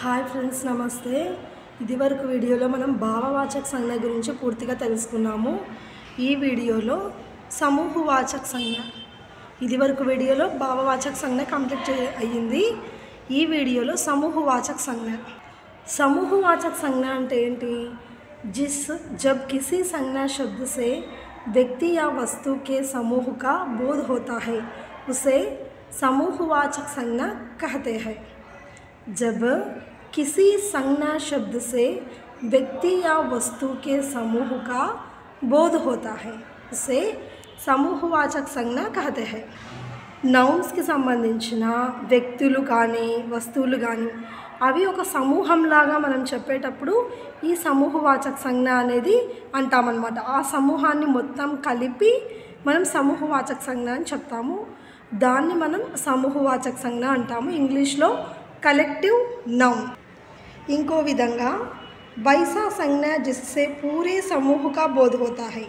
Hi friends, నమస్తే. ఇదివరకు వీడియోలో మనం భావవాచక సంజ్ఞ గురించి పూర్తిగా తెలుసుకున్నాము. ఈ వీడియోలో సమూహవాచక సంజ్ఞ, ఇదివరకు వీడియోలో భావవాచక సంజ్ఞ కంప్లీట్ అయ్యింది. ఈ వీడియోలో సమూహవాచక సంజ్ఞ. समूहवाचक संज्ञा అంటే ఏంటి? जब किसी संज्ञा शब्द से व्यक्ति या वस्तु के समूह का बोध होता है उसे समूहवाचक संज्ञा कहते हैं. जब किसी संज्ञा शब्द से व्यक्ति या वस्तु के समूह का बोध होता है उसे समूहवाचक संज्ञा कहते हैं. నౌన్స్కి సంబంధించిన వ్యక్తులు కానీ వస్తువులు కానీ అవి ఒక సమూహంలాగా మనం చెప్పేటప్పుడు ఈ సమూహవాచక సంజ్ఞ అనేది అంటామన్నమాట. ఆ సమూహాన్ని మొత్తం కలిపి మనం సమూహవాచక సంజ్ఞ అని చెప్తాము. దాన్ని మనం సమూహవాచక సంజ్ఞ అంటాము. ఇంగ్లీష్లో కలెక్టివ్ నౌన్. ఇంకో విధంగా వైసా సంజ్ఞ జిస్సే పూరే సమూహ కా బోధ్ హోతా హై.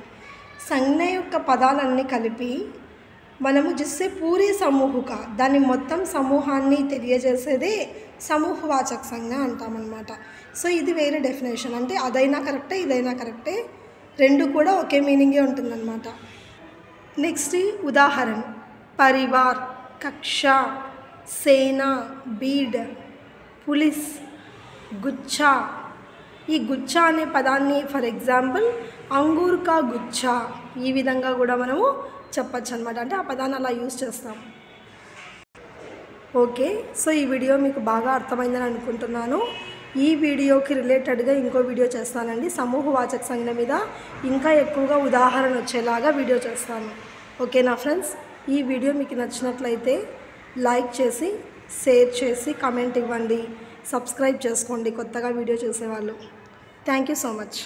సంజ్ఞ యొక్క పదాలన్నీ కలిపి మనము జిస్సే పూరే సమూహక, దాన్ని మొత్తం సమూహాన్ని తెలియజేసేదే సమూహవాచక సంజ్ఞ అంటామన్నమాట. సో ఇది వేరే డెఫినేషన్. అంటే అదైనా కరెక్టే, ఇదైనా కరెక్టే, రెండు కూడా ఒకే మీనింగే ఉంటుందన్నమాట. నెక్స్ట్ ఉదాహరణ: పరివార్, కక్ష, సేనా, బీడ్, పులిస్, గుచ్చా. ఈ గుచ్చా అనే పదాన్ని ఫర్ ఎగ్జాంపుల్ అంగూర్ కా గుచ్చా, ఈ విధంగా కూడా మనము చెప్పచ్చు అనమాట. అంటే ఆ పదాన్ని అలా యూజ్ చేస్తాం. ఓకే, సో ఈ వీడియో మీకు బాగా అర్థమైందని అనుకుంటున్నాను. ఈ వీడియోకి రిలేటెడ్గా ఇంకో వీడియో చేస్తానండి. సమూహవాచక సంజ్ఞ మీద ఇంకా ఎక్కువగా ఉదాహరణ వచ్చేలాగా వీడియో చేస్తాను. ఓకేనా ఫ్రెండ్స్? ఈ వీడియో మీకు నచ్చినట్లయితే లైక్ చేసి, షేర్ చేసి, కమెంట్ ఇవ్వండి, సబ్స్క్రైబ్ చేసుకోండి కొత్తగా వీడియో చేసేవాళ్ళు. Thank you so much.